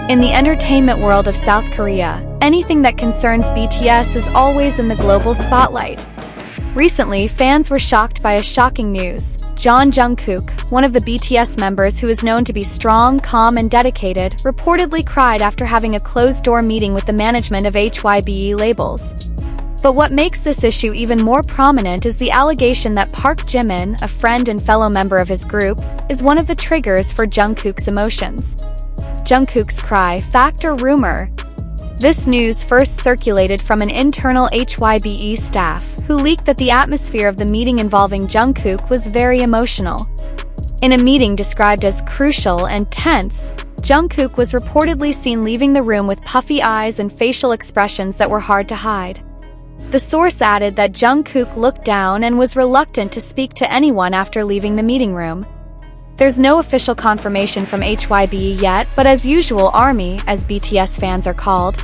In the entertainment world of South Korea, anything that concerns BTS is always in the global spotlight. Recently, fans were shocked by a shocking news. Jungkook, one of the BTS members who is known to be strong, calm, and dedicated, reportedly cried after having a closed-door meeting with the management of HYBE labels. But what makes this issue even more prominent is the allegation that Park Jimin, a friend and fellow member of his group, is one of the triggers for Jungkook's emotions. Jungkook's cry, fact or rumor? This news first circulated from an internal HYBE staff, who leaked that the atmosphere of the meeting involving Jungkook was very emotional. In a meeting described as crucial and tense, Jungkook was reportedly seen leaving the room with puffy eyes and facial expressions that were hard to hide. The source added that Jungkook looked down and was reluctant to speak to anyone after leaving the meeting room. There's no official confirmation from HYBE yet, but as usual, ARMY, as BTS fans are called,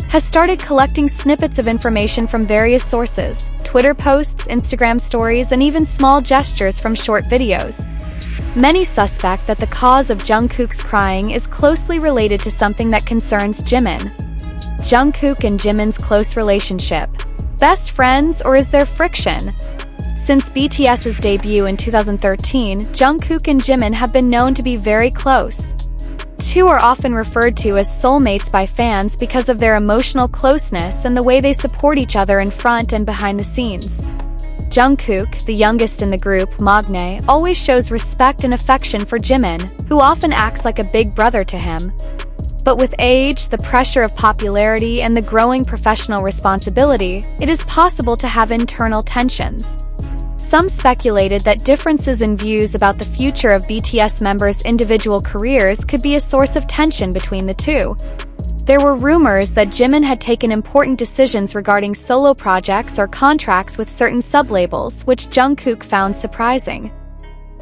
has started collecting snippets of information from various sources, Twitter posts, Instagram stories, and even small gestures from short videos. Many suspect that the cause of Jungkook's crying is closely related to something that concerns Jimin. Jungkook and Jimin's close relationship. Best friends, or is there friction? Since BTS's debut in 2013, Jungkook and Jimin have been known to be very close. Two are often referred to as soulmates by fans because of their emotional closeness and the way they support each other in front and behind the scenes. Jungkook, the youngest in the group, Maknae, always shows respect and affection for Jimin, who often acts like a big brother to him. But with age, the pressure of popularity, and the growing professional responsibility, it is possible to have internal tensions. Some speculated that differences in views about the future of BTS members' individual careers could be a source of tension between the two. There were rumors that Jimin had taken important decisions regarding solo projects or contracts with certain sublabels, which Jungkook found surprising.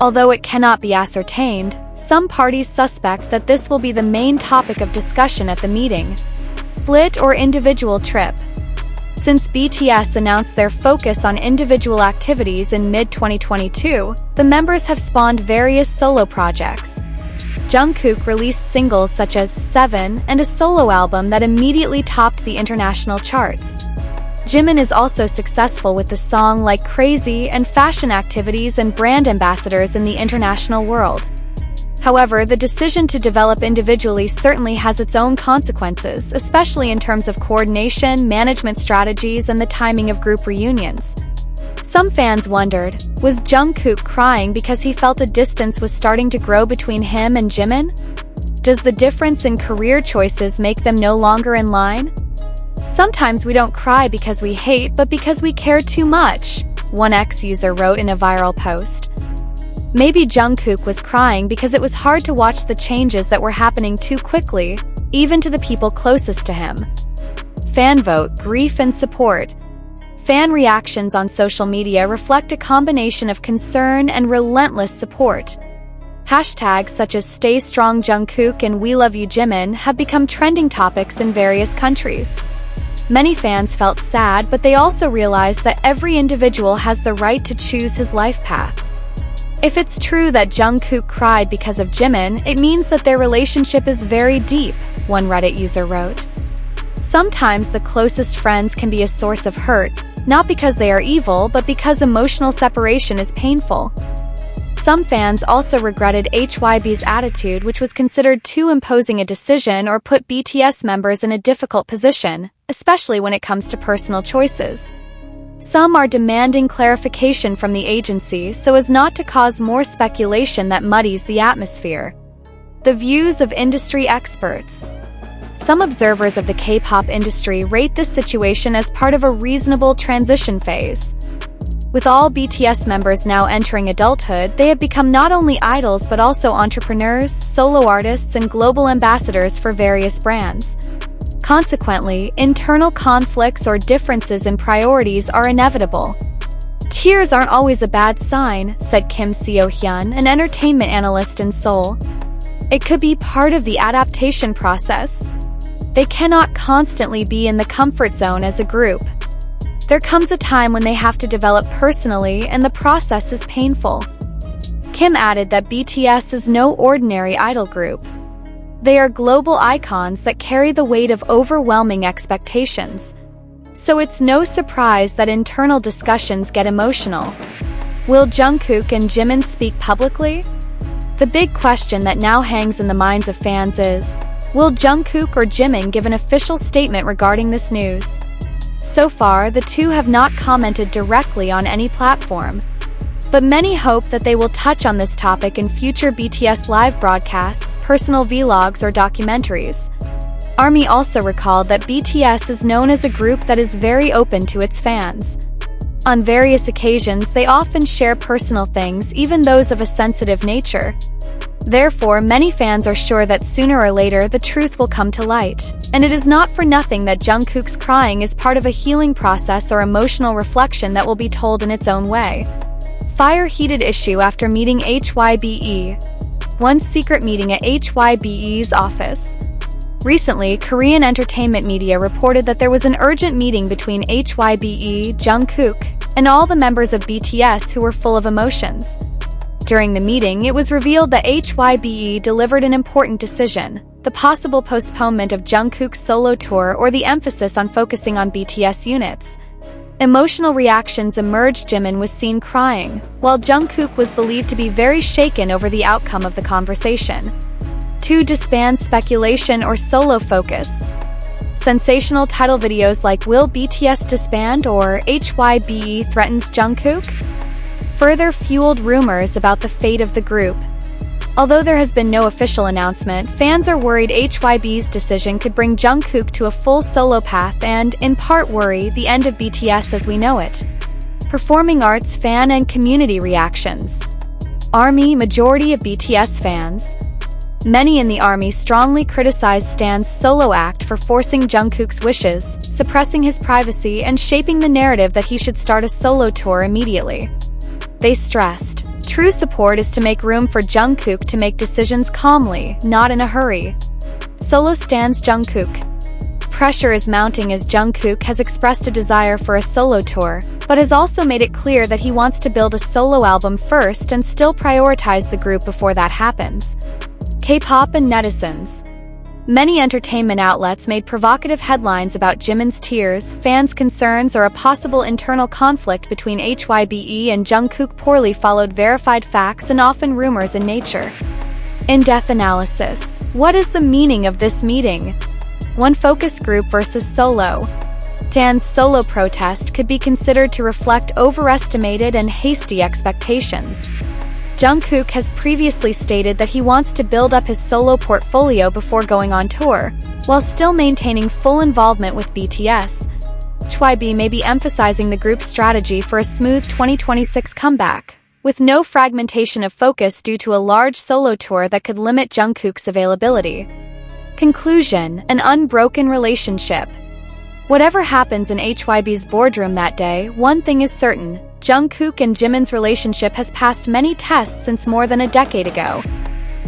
Although it cannot be ascertained, some parties suspect that this will be the main topic of discussion at the meeting. Split or individual trip? Since BTS announced their focus on individual activities in mid-2022, the members have spawned various solo projects. Jungkook released singles such as 7 and a solo album that immediately topped the international charts. Jimin is also successful with the song Like Crazy and fashion activities and brand ambassadors in the international world. However, the decision to develop individually certainly has its own consequences, especially in terms of coordination, management strategies, and the timing of group reunions. Some fans wondered, was Jungkook crying because he felt a distance was starting to grow between him and Jimin? Does the difference in career choices make them no longer in line? Sometimes we don't cry because we hate, but because we care too much, one ex-user wrote in a viral post. Maybe Jungkook was crying because it was hard to watch the changes that were happening too quickly, even to the people closest to him. Fan vote, grief and support. Fan reactions on social media reflect a combination of concern and relentless support. Hashtags such as Stay Strong Jungkook and We Love You Jimin have become trending topics in various countries. Many fans felt sad, but they also realized that every individual has the right to choose his life path. If it's true that Jungkook cried because of Jimin, it means that their relationship is very deep, one Reddit user wrote. Sometimes the closest friends can be a source of hurt, not because they are evil, but because emotional separation is painful. Some fans also regretted HYBE's attitude, which was considered too imposing a decision or put BTS members in a difficult position, especially when it comes to personal choices. Some are demanding clarification from the agency so as not to cause more speculation that muddies the atmosphere. The views of industry experts. Some observers of the K-pop industry rate this situation as part of a reasonable transition phase. With all BTS members now entering adulthood, they have become not only idols but also entrepreneurs, solo artists, and global ambassadors for various brands. Consequently, internal conflicts or differences in priorities are inevitable. Tears aren't always a bad sign, said Kim Seo-hyun, an entertainment analyst in Seoul. It could be part of the adaptation process. They cannot constantly be in the comfort zone as a group. There comes a time when they have to develop personally, and the process is painful. Kim added that BTS is no ordinary idol group. They are global icons that carry the weight of overwhelming expectations. So it's no surprise that internal discussions get emotional. Will Jungkook and Jimin speak publicly? The big question that now hangs in the minds of fans is, will Jungkook or Jimin give an official statement regarding this news? So far, the two have not commented directly on any platform. But many hope that they will touch on this topic in future BTS live broadcasts, personal vlogs, or documentaries. ARMY also recalled that BTS is known as a group that is very open to its fans. On various occasions, they often share personal things, even those of a sensitive nature. Therefore, many fans are sure that sooner or later the truth will come to light. And it is not for nothing that Jungkook's crying is part of a healing process or emotional reflection that will be told in its own way. Fire-heated issue after meeting HYBE. One secret meeting at HYBE's office. Recently, Korean entertainment media reported that there was an urgent meeting between HYBE, Jungkook, and all the members of BTS who were full of emotions. During the meeting, it was revealed that HYBE delivered an important decision: the possible postponement of Jungkook's solo tour or the emphasis on focusing on BTS units. Emotional reactions emerged. Jimin was seen crying, while Jungkook was believed to be very shaken over the outcome of the conversation. To disband speculation or solo focus. Sensational title videos like "Will BTS disband?" or "HYBE threatens Jungkook?" further fueled rumors about the fate of the group. Although there has been no official announcement, fans are worried HYBE's decision could bring Jungkook to a full solo path and, in part, worry the end of BTS as we know it. Performing arts fan and community reactions. ARMY majority of BTS fans. Many in the ARMY strongly criticized Stan's solo act for forcing Jungkook's wishes, suppressing his privacy, and shaping the narrative that he should start a solo tour immediately. They stressed, true support is to make room for Jungkook to make decisions calmly, not in a hurry. Solo stans Jungkook. Pressure is mounting as Jungkook has expressed a desire for a solo tour, but has also made it clear that he wants to build a solo album first and still prioritize the group before that happens. K-pop and netizens. Many entertainment outlets made provocative headlines about Jimin's tears, fans' concerns, or a possible internal conflict between HYBE and Jungkook. Poorly followed verified facts and often rumors in nature. In-depth analysis. What is the meaning of this meeting? One focus group versus solo. Stan's solo protest could be considered to reflect overestimated and hasty expectations. Jungkook has previously stated that he wants to build up his solo portfolio before going on tour, while still maintaining full involvement with BTS. HYBE may be emphasizing the group's strategy for a smooth 2026 comeback, with no fragmentation of focus due to a large solo tour that could limit Jungkook's availability. Conclusion: an unbroken relationship. Whatever happens in HYBE's boardroom that day, one thing is certain: Jungkook and Jimin's relationship has passed many tests since more than a decade ago.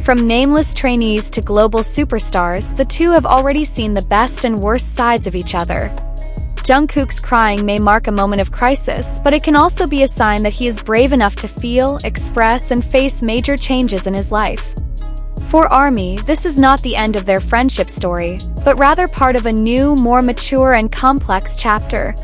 From nameless trainees to global superstars, the two have already seen the best and worst sides of each other. Jungkook's crying may mark a moment of crisis, but it can also be a sign that he is brave enough to feel, express, and face major changes in his life. For ARMY, this is not the end of their friendship story, but rather part of a new, more mature and complex chapter.